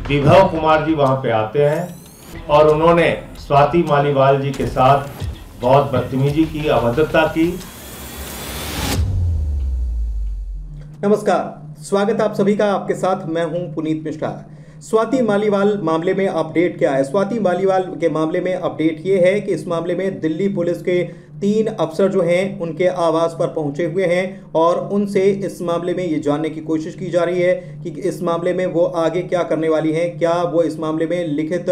विभव कुमार जी वहां पे आते हैं और उन्होंने स्वाति मालीवाल जी के साथ बहुत बदतमीजी की, अभद्रता की। नमस्कार, स्वागत आप सभी का। आपके साथ मैं हूं पुनीत मिश्रा। स्वाति मालीवाल मामले में अपडेट क्या है? स्वाति मालीवाल के मामले में अपडेट ये है कि इस मामले में दिल्ली पुलिस के 3 अफसर जो हैं उनके आवास पर पहुंचे हुए हैं और उनसे इस मामले में ये जानने की कोशिश की जा रही है कि इस मामले में वो आगे क्या करने वाली हैं, क्या वो इस मामले में लिखित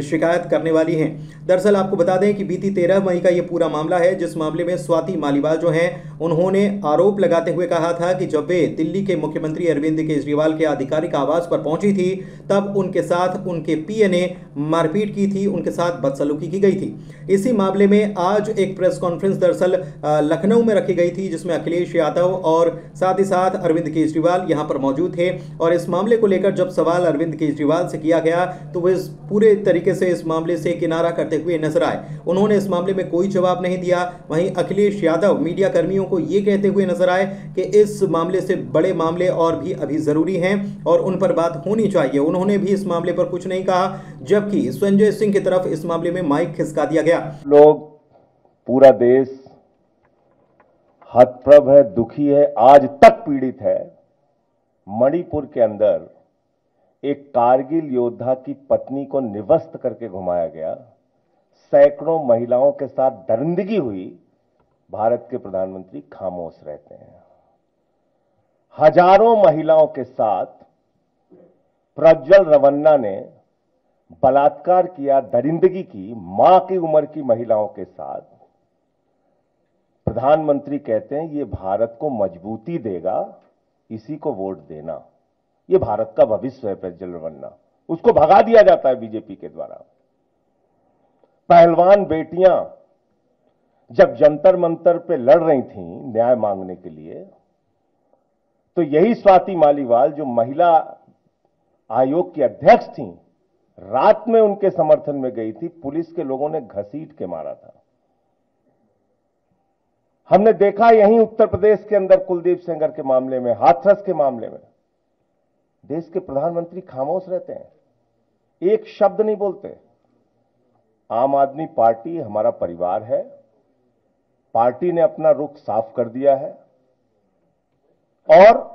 शिकायत करने वाली हैं। दरअसल आपको बता दें कि बीती 13 मई का ये पूरा मामला है, जिस मामले में स्वाति मालीवाल जो हैं उन्होंने आरोप लगाते हुए कहा था कि जब वे दिल्ली के मुख्यमंत्री अरविंद केजरीवाल के आधिकारिक आवास पर पहुंची थी तब उनके साथ उनके पीए ने मारपीट की थी, उनके साथ बदसलूकी की गई थी। इसी मामले में आज एक प्रेस कॉन्फ्रेंस दरअसल लखनऊ में रखी गई थी, जिसमें अखिलेश यादव और साथ ही साथ अरविंद केजरीवाल यहां पर मौजूद थे। और इस मामले को लेकर जब सवाल अरविंद केजरीवाल से किया गया तो वे पूरे तरीके से इस मामले से किनारा करते हुए नजर आए। उन्होंने इस मामले में कोई जवाब नहीं दिया। वहीं अखिलेश यादव मीडिया कर्मियों को ये कहते हुए नजर आए कि इस मामले से बड़े मामले और भी अभी जरूरी हैं और उन पर बात होनी चाहिए। उन्होंने भी इस मामले पर कुछ नहीं कहा, जबकि संजय सिंह की तरफ इस मामले में माइक खिसका दिया गया। लोग, पूरा देश हतप्रभ है, दुखी है, आज तक पीड़ित है। मणिपुर के अंदर एक कारगिल योद्धा की पत्नी को निवस्त करके घुमाया गया, सैकड़ों महिलाओं के साथ दरिंदगी हुई, भारत के प्रधानमंत्री खामोश रहते हैं। हजारों महिलाओं के साथ प्रज्वल रवन्ना ने बलात्कार किया, दरिंदगी की, मां की उम्र की महिलाओं के साथ। प्रधानमंत्री कहते हैं ये भारत को मजबूती देगा, इसी को वोट देना। ये भारत का भविष्य है प्रज्वल रवन्ना, उसको भगा दिया जाता है बीजेपी के द्वारा। पहलवान बेटियां जब जंतर मंतर पे लड़ रही थीं न्याय मांगने के लिए, तो यही स्वाति मालीवाल जो महिला आयोग की अध्यक्ष थीं, रात में उनके समर्थन में गई थी, पुलिस के लोगों ने घसीट के मारा था। हमने देखा यहीं उत्तर प्रदेश के अंदर कुलदीप सेंगर के मामले में, हाथरस के मामले में, देश के प्रधानमंत्री खामोश रहते हैं, एक शब्द नहीं बोलते। आम आदमी पार्टी हमारा परिवार है, पार्टी ने अपना रुख साफ कर दिया है और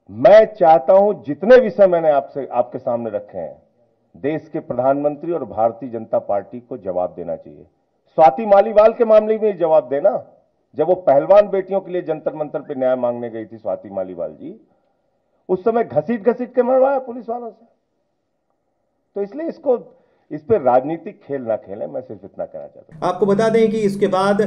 मैं चाहता हूं जितने विषय मैंने आपके सामने रखे हैं, देश के प्रधानमंत्री और भारतीय जनता पार्टी को जवाब देना चाहिए। स्वाति मालीवाल के मामले में जवाब देना, जब वो पहलवान बेटियों के लिए जंतर मंतर पे न्याय मांगने गई थी स्वाति मालीवाल जी, उस समय घसीट के मरवाया पुलिस वालों से। तो इसलिए इस पे राजनीतिक खेल ना खेलें, मैं सिर्फ इतना कहना चाहता हूं। आपको बता दें कि इसके बाद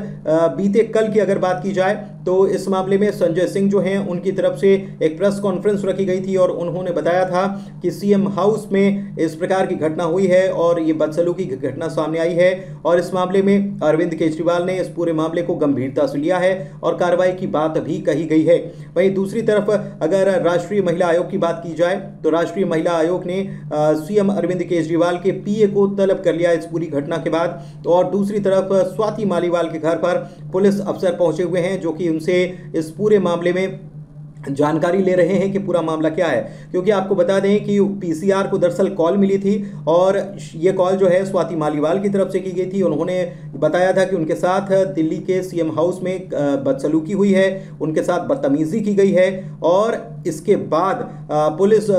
बीते कल की अगर बात की जाए तो इस मामले में संजय सिंह जो हैं उनकी तरफ से एक प्रेस कॉन्फ्रेंस रखी गई थी और उन्होंने बताया था कि सीएम हाउस में इस प्रकार की घटना हुई है और ये बदसलूकी की घटना सामने आई है और इस मामले में अरविंद केजरीवाल ने इस पूरे मामले को गंभीरता से लिया है और कार्रवाई की बात भी कही गई है। वहीं दूसरी तरफ अगर राष्ट्रीय महिला आयोग की बात की जाए तो राष्ट्रीय महिला आयोग ने सीएम अरविंद केजरीवाल के पीए को तलब कर लिया इस पूरी घटना के बाद। तो और दूसरी तरफ स्वाति मालीवाल के घर पर पुलिस अफसर पहुंचे हुए हैं जो कि उनसे इस पूरे मामले में जानकारी ले रहे हैं कि पूरा मामला क्या है, क्योंकि आपको बता दें कि पीसीआर को दरअसल कॉल मिली थी और ये कॉल जो है स्वाति मालीवाल की तरफ से की गई थी। उन्होंने बताया था कि उनके साथ दिल्ली के सीएम हाउस में बदसलूकी हुई है, उनके साथ बदतमीजी की गई है और इसके बाद पुलिस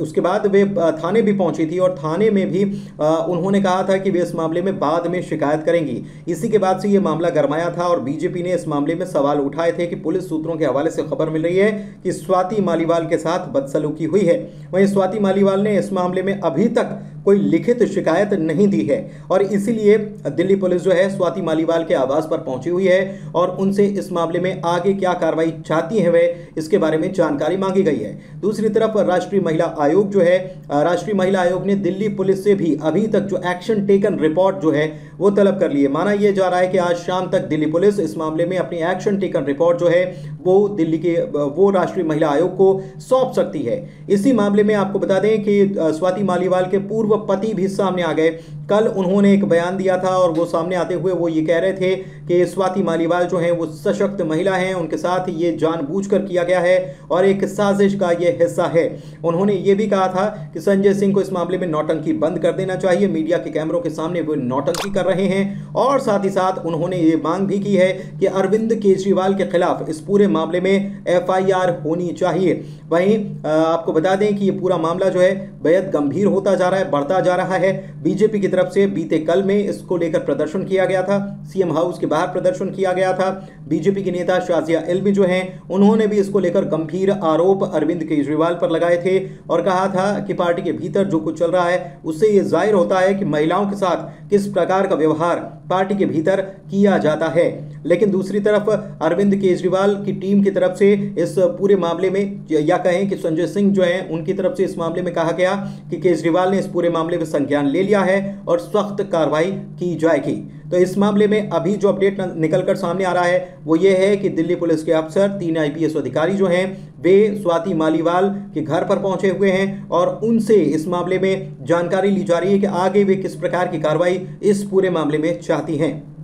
उसके बाद वे थाने भी पहुंची थी और थाने में भी उन्होंने कहा था कि वे इस मामले में बाद में शिकायत करेंगी। इसी के बाद से ये मामला गरमाया था और बीजेपी ने इस मामले में सवाल उठाए थे कि पुलिस सूत्रों के हवाले से खबर मिल रही है कि स्वाति मालीवाल के साथ बदसलूकी हुई है। वहीं स्वाति मालीवाल ने इस मामले में अभी तक कोई लिखित शिकायत नहीं दी है और इसीलिए दिल्ली पुलिस जो है स्वाति मालीवाल के आवास पर पहुंची हुई है और उनसे इस मामले में आगे क्या कार्रवाई चाहती है वे इसके बारे में जानकारी मांगी गई है। दूसरी तरफ राष्ट्रीय महिला आयोग जो है, राष्ट्रीय महिला आयोग ने दिल्ली पुलिस से भी अभी तक जो एक्शन टेकन रिपोर्ट जो है वो तलब कर लिए। माना यह जा रहा है कि आज शाम तक दिल्ली पुलिस इस मामले में अपनी एक्शन टेकन रिपोर्ट जो है वो राष्ट्रीय महिला आयोग को सौंप सकती है। इसी मामले में आपको बता दें कि स्वाति मालीवाल के पूर्व पति भी सामने आ गए, कल उन्होंने एक बयान दिया था और वो सामने आते हुए वो ये कह रहे थे कि स्वाति मालीवाल जो हैं वो सशक्त महिला हैं, उनके साथ ये जानबूझकर किया गया है और एक साजिश का ये हिस्सा है। उन्होंने ये भी कहा था कि संजय सिंह को इस मामले में नौटंकी बंद कर देना चाहिए, मीडिया के कैमरों के सामने वो नौटंकी कर रहे हैं। और साथ ही साथ उन्होंने ये मांग भी की है कि अरविंद केजरीवाल के खिलाफ इस पूरे मामले में FIR होनी चाहिए। वहीं आपको बता दें कि ये पूरा मामला जो है बेहद गंभीर होता जा रहा है, बढ़ता जा रहा है। बीजेपी की तरफ से बीते कल में इसको लेकर प्रदर्शन किया गया था, सीएम हाउस के बाहर प्रदर्शन किया गया था। बीजेपी के नेता शाजिया इल्मी जो हैं उन्होंने भी इसको लेकर गंभीर आरोप अरविंद केजरीवाल पर लगाए थे और कहा था कि पार्टी के भीतर जो कुछ चल रहा है उससे ये जाहिर होता है कि महिलाओं के साथ किस प्रकार का व्यवहार पार्टी के भीतर किया जाता है। लेकिन दूसरी तरफ अरविंद केजरीवाल की टीम की तरफ से इस पूरे मामले में, या कहें कि संजय सिंह जो हैं उनकी तरफ से इस मामले में कहा गया कि केजरीवाल ने इस पूरे मामले में संज्ञान ले लिया है और सख्त कार्रवाई की जाएगी। तो इस मामले में अभी जो अपडेट निकलकर सामने आ रहा है वो ये है कि दिल्ली पुलिस के अफसर 3 IPS अधिकारी जो हैं वे स्वाति मालीवाल के घर पर पहुंचे हुए हैं और उनसे इस मामले में जानकारी ली जा रही है कि आगे वे किस प्रकार की कार्रवाई इस पूरे मामले में चाहती हैं।